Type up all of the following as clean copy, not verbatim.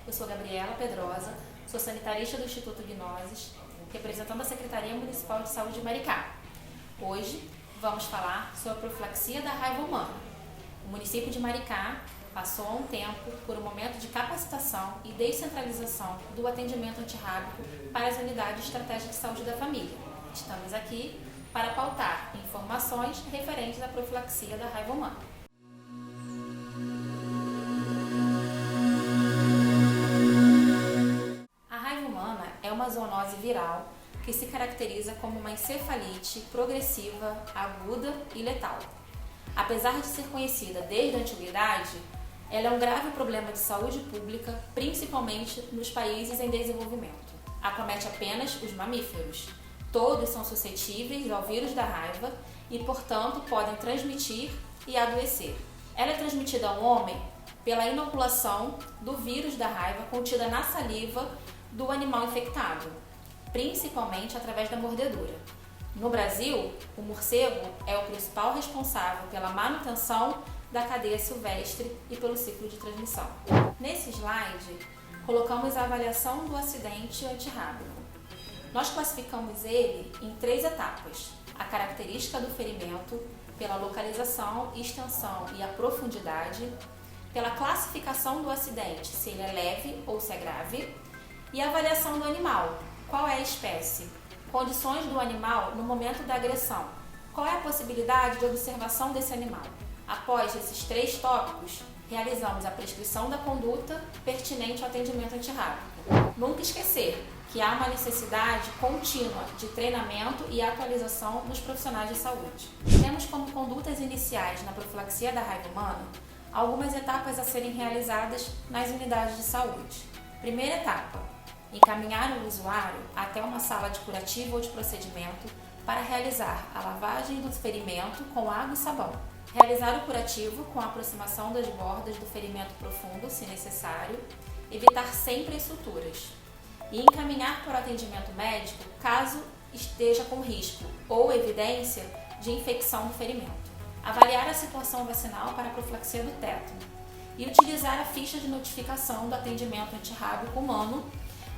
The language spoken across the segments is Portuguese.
Eu sou Gabriela Pedrosa, sou sanitarista do Instituto Gnoses, representando a Secretaria Municipal de Saúde de Maricá. Hoje vamos falar sobre a profilaxia da raiva humana. O município de Maricá passou há um tempo por um momento de capacitação e descentralização do atendimento antirrábico para as unidades de estratégia de saúde da família. Estamos aqui para pautar informações referentes à profilaxia da raiva humana. A raiva humana é uma zoonose viral que se caracteriza como uma encefalite progressiva, aguda e letal. Apesar de ser conhecida desde a antiguidade, ela é um grave problema de saúde pública, principalmente nos países em desenvolvimento. Acomete apenas os mamíferos. Todos são suscetíveis ao vírus da raiva e, portanto, podem transmitir e adoecer. Ela é transmitida ao homem pela inoculação do vírus da raiva contida na saliva do animal infectado, principalmente através da mordedura. No Brasil, o morcego é o principal responsável pela manutenção da cadeia silvestre e pelo ciclo de transmissão. Nesse slide, colocamos a avaliação do acidente antirrábico. Nós classificamos ele em 3 etapas: a característica do ferimento, pela localização, extensão e a profundidade, pela classificação do acidente, se ele é leve ou se é grave, e a avaliação do animal, qual é a espécie, condições do animal no momento da agressão, qual é a possibilidade de observação desse animal. Após esses 3 tópicos, realizamos a prescrição da conduta pertinente ao atendimento antirrábico. Nunca esquecer que há uma necessidade contínua de treinamento e atualização dos profissionais de saúde. Temos como condutas iniciais na profilaxia da raiva humana algumas etapas a serem realizadas nas unidades de saúde. Primeira etapa: encaminhar o usuário até uma sala de curativo ou de procedimento para realizar a lavagem do ferimento com água e sabão. Realizar o curativo com a aproximação das bordas do ferimento profundo, se necessário, evitar sempre as suturas. E encaminhar para o atendimento médico caso esteja com risco ou evidência de infecção do ferimento. Avaliar a situação vacinal para a profilaxia do tétano. E utilizar a ficha de notificação do atendimento antirrábico humano,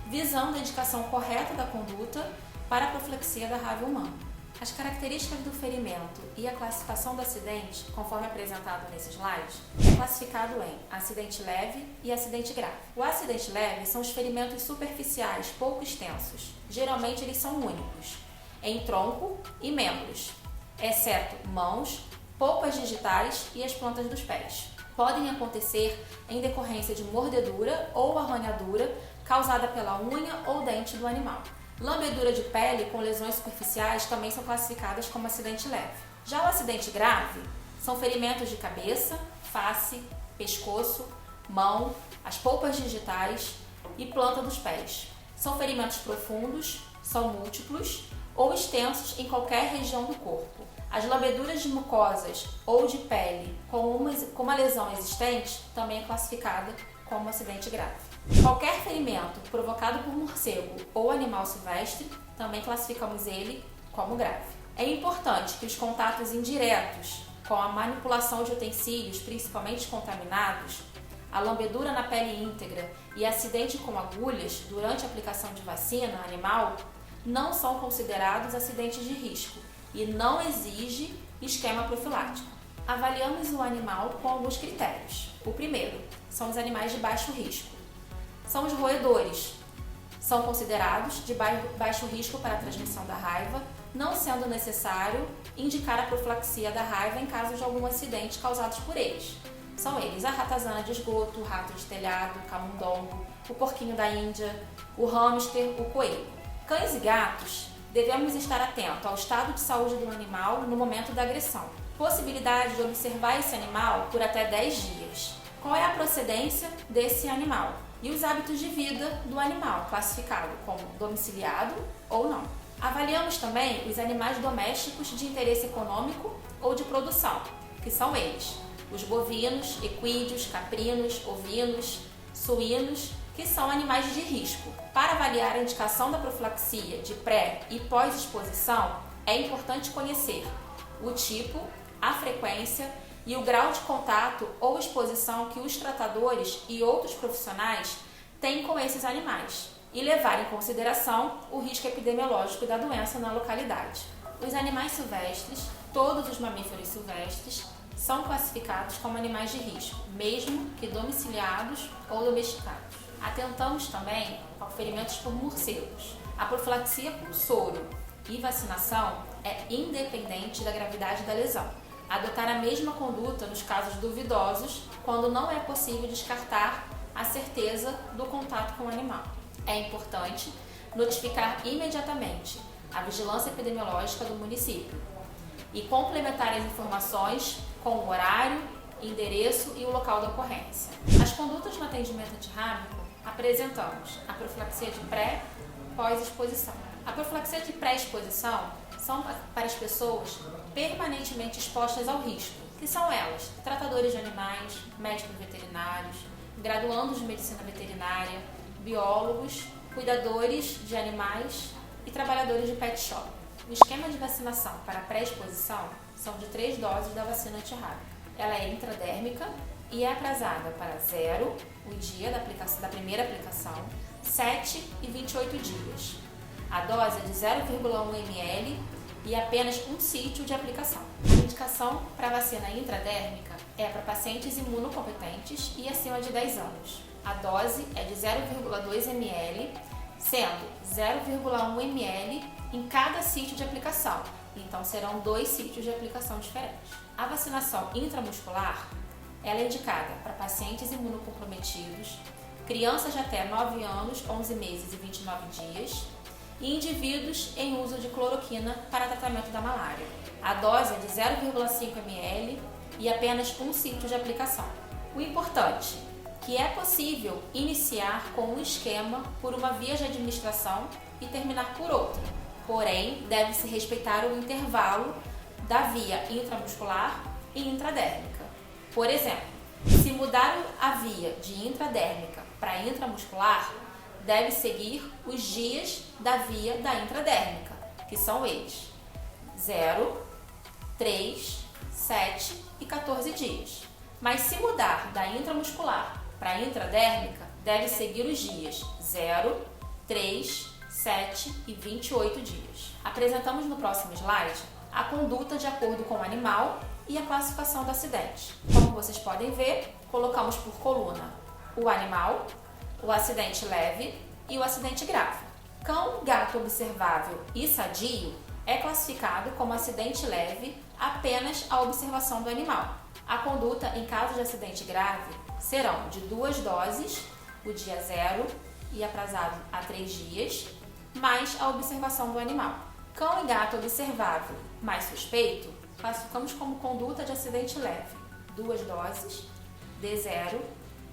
visando a indicação correta da conduta para a profilaxia da raiva humana. As características do ferimento e a classificação do acidente, conforme apresentado nesse slide, é classificado em acidente leve e acidente grave. O acidente leve são os ferimentos superficiais pouco extensos. Geralmente eles são únicos, em tronco e membros, exceto mãos, polpas digitais e as plantas dos pés. Podem acontecer em decorrência de mordedura ou arranhadura causada pela unha ou dente do animal. Lambedura de pele com lesões superficiais também são classificadas como acidente leve. Já o acidente grave são ferimentos de cabeça, face, pescoço, mão, as polpas digitais e planta dos pés. São ferimentos profundos, são múltiplos ou extensos em qualquer região do corpo. As lambeduras de mucosas ou de pele com uma lesão existente também é classificada como acidente grave. Qualquer ferimento provocado por morcego ou animal silvestre, também classificamos ele como grave. É importante que os contatos indiretos com a manipulação de utensílios, principalmente contaminados, a lambedura na pele íntegra e acidente com agulhas durante a aplicação de vacina animal não são considerados acidentes de risco e não exige esquema profilático. Avaliamos o animal com alguns critérios. O primeiro são os animais de baixo risco. São os roedores. São considerados de baixo risco para a transmissão da raiva, não sendo necessário indicar a profilaxia da raiva em caso de algum acidente causados por eles. São eles a ratazana de esgoto, o rato de telhado, o camundongo, o porquinho da Índia, o hamster, o coelho. Cães e gatos, devemos estar atentos ao estado de saúde do animal no momento da agressão. Possibilidade de observar esse animal por até 10 dias. Qual é a procedência desse animal? E os hábitos de vida do animal, classificado como domiciliado ou não. Avaliamos também os animais domésticos de interesse econômico ou de produção, que são eles: os bovinos, equídeos, caprinos, ovinos, suínos, que são animais de risco. Para avaliar a indicação da profilaxia de pré e pós-exposição, é importante conhecer o tipo, a frequência e o grau de contato ou exposição que os tratadores e outros profissionais tem com esses animais e levar em consideração o risco epidemiológico da doença na localidade. Os animais silvestres, todos os mamíferos silvestres, são classificados como animais de risco, mesmo que domiciliados ou domesticados. Atentamos também aos ferimentos por morcegos. A profilaxia por soro e vacinação é independente da gravidade da lesão. Adotar a mesma conduta nos casos duvidosos, quando não é possível descartar a certeza do contato com o animal. É importante notificar imediatamente a vigilância epidemiológica do município e complementar as informações com o horário, endereço e o local da ocorrência. As condutas no atendimento antirrábico apresentamos a profilaxia de pré, pós-exposição. A profilaxia de pré-exposição são para as pessoas permanentemente expostas ao risco, que são elas, tratadores de animais, médicos veterinários, graduandos de medicina veterinária, biólogos, cuidadores de animais e trabalhadores de pet shop. O esquema de vacinação para pré-exposição são de 3 doses da vacina antirrábica. Ela é intradérmica e é aprazada para 0, o dia da primeira aplicação, 7 e 28 dias. A dose é de 0,1 ml e apenas um sítio de aplicação. A indicação para a vacina intradérmica é para pacientes imunocompetentes e acima de 10 anos. A dose é de 0,2 ml, sendo 0,1 ml em cada sítio de aplicação. Então serão 2 sítios de aplicação diferentes. A vacinação intramuscular ela é indicada para pacientes imunocomprometidos, crianças de até 9 anos, 11 meses e 29 dias e indivíduos em uso de cloroquina para tratamento da malária. A dose é de 0,5 ml e apenas um sítio de aplicação. O importante é que é possível iniciar com um esquema por uma via de administração e terminar por outra, porém deve-se respeitar o intervalo da via intramuscular e intradérmica. Por exemplo, se mudar a via de intradérmica para intramuscular, deve seguir os dias da via da intradérmica, que são eles: 0, 3, 7 e 14 dias. Mas se mudar da intramuscular para intradérmica, deve seguir os dias 0, 3, 7 e 28 dias. Apresentamos no próximo slide a conduta de acordo com o animal e a classificação do acidente. Como vocês podem ver, colocamos por coluna o animal, o acidente leve e o acidente grave. Cão, gato observável e sadio é classificado como acidente leve apenas a observação do animal. A conduta em caso de acidente grave serão de 2 doses, o dia 0 e aprazado a 3 dias, mais a observação do animal. Cão e gato observável mais suspeito, classificamos como conduta de acidente leve, 2 doses, D0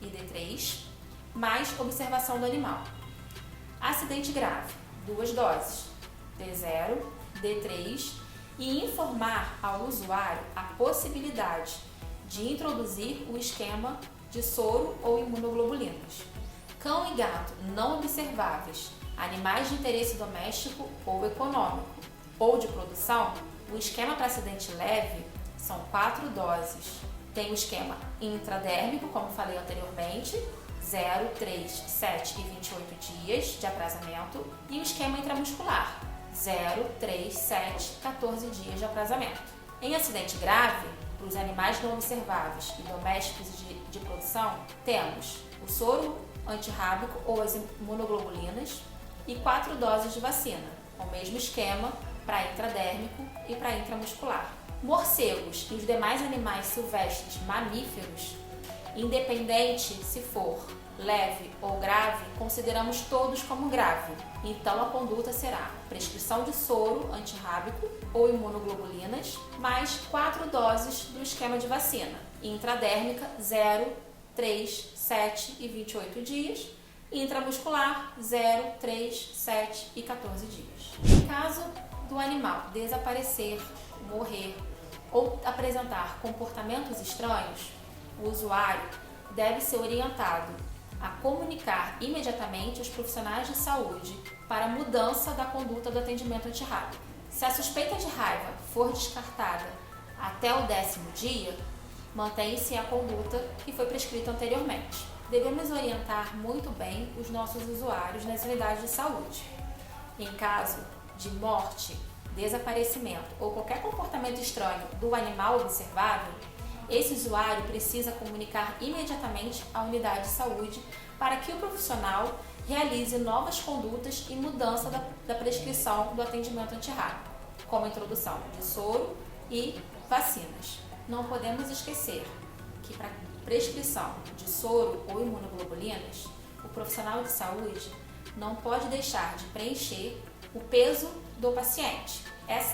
e D3, mais observação do animal. Acidente grave, 2 doses, D0, D3 e informar ao usuário a possibilidade de introduzir o esquema de soro ou imunoglobulinas. Cão e gato não observáveis, animais de interesse doméstico ou econômico ou de produção, o esquema para acidente leve são 4 doses. Tem o esquema intradérmico, como falei anteriormente, 0, 3, 7 e 28 dias de aprazamento, e o esquema intramuscular, 0, 3, 7, 14 dias de aprazamento. Em acidente grave, para os animais não observáveis e domésticos de produção, temos o soro antirrábico ou as imunoglobulinas e 4 doses de vacina, o mesmo esquema para intradérmico e para intramuscular. Morcegos e os demais animais silvestres mamíferos, independente se for leve ou grave, consideramos todos como grave. Então a conduta será prescrição de soro antirrábico ou imunoglobulinas, mais 4 doses do esquema de vacina, intradérmica 0, 3, 7 e 28 dias, intramuscular 0, 3, 7 e 14 dias. Em caso do animal desaparecer, morrer ou apresentar comportamentos estranhos, o usuário deve ser orientado a comunicar imediatamente aos profissionais de saúde para a mudança da conduta do atendimento antirrábico. Se a suspeita de raiva for descartada até o 10º dia, mantém-se a conduta que foi prescrita anteriormente. devemos orientar muito bem os nossos usuários nas unidades de saúde. Em caso de morte, desaparecimento ou qualquer comportamento estranho do animal observável, esse usuário precisa comunicar imediatamente à unidade de saúde para que o profissional realize novas condutas e mudança da prescrição do atendimento antirrábico, como a introdução de soro e vacinas. Não podemos esquecer que para prescrição de soro ou imunoglobulinas, o profissional de saúde não pode deixar de preencher o peso do paciente.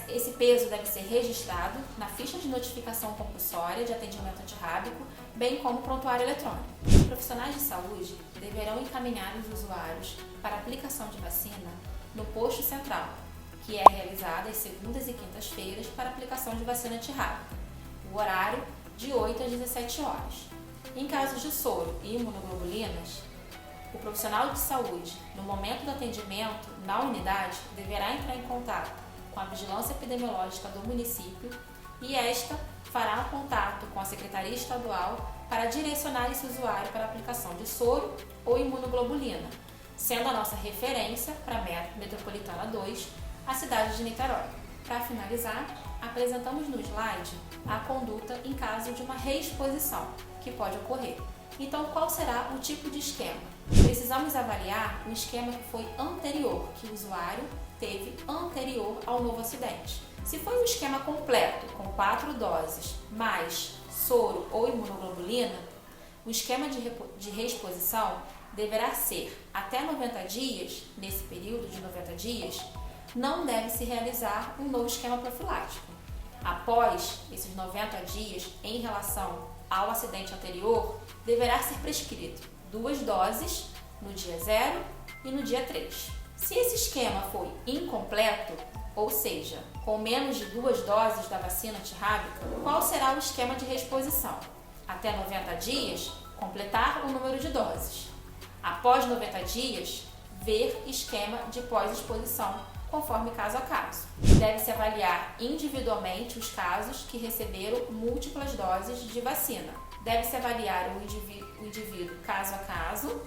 Esse peso deve ser registrado na ficha de notificação compulsória de atendimento antirrábico, bem como prontuário eletrônico. Os profissionais de saúde deverão encaminhar os usuários para a aplicação de vacina no posto central, que é realizada às segundas e quintas-feiras para aplicação de vacina antirrábica, o horário de 8 às 17 horas. Em casos de soro e imunoglobulinas, o profissional de saúde, no momento do atendimento na unidade, deverá entrar em contato com a vigilância epidemiológica do município e esta fará contato com a Secretaria Estadual para direcionar esse usuário para a aplicação de soro ou imunoglobulina, sendo a nossa referência para a Metropolitana 2, a cidade de Niterói. Para finalizar, apresentamos no slide a conduta em caso de uma reexposição que pode ocorrer. Então, qual será o tipo de esquema? Precisamos avaliar o esquema que foi anterior, que o usuário teve anterior ao novo acidente. Se foi um esquema completo, com 4 doses, mais soro ou imunoglobulina, o esquema de reexposição deverá ser até 90 dias, nesse período de 90 dias, não deve se realizar um novo esquema profilático. Após esses 90 dias, em relação ao acidente anterior, deverá ser prescrito 2 doses no dia 0 e no dia 3. Se esse esquema foi incompleto, ou seja, com menos de 2 doses da vacina antirrábica, qual será o esquema de reexposição? Até 90 dias, completar o número de doses. Após 90 dias, ver esquema de pós-exposição, conforme caso a caso. Deve-se avaliar individualmente os casos que receberam múltiplas doses de vacina. Deve-se avaliar o indivíduo caso a caso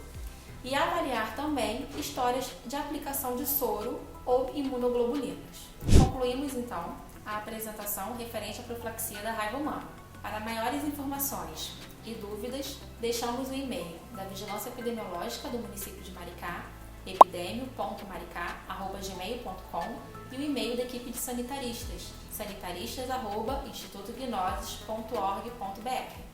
e avaliar também histórias de aplicação de soro ou imunoglobulinas. Concluímos, então, a apresentação referente à profilaxia da raiva humana. Para maiores informações e dúvidas, deixamos o e-mail da Vigilância Epidemiológica do município de Maricá, epidemio.maricá@gmail.com, e o e-mail da equipe de sanitaristas, sanitaristas@institutognoses.org.br.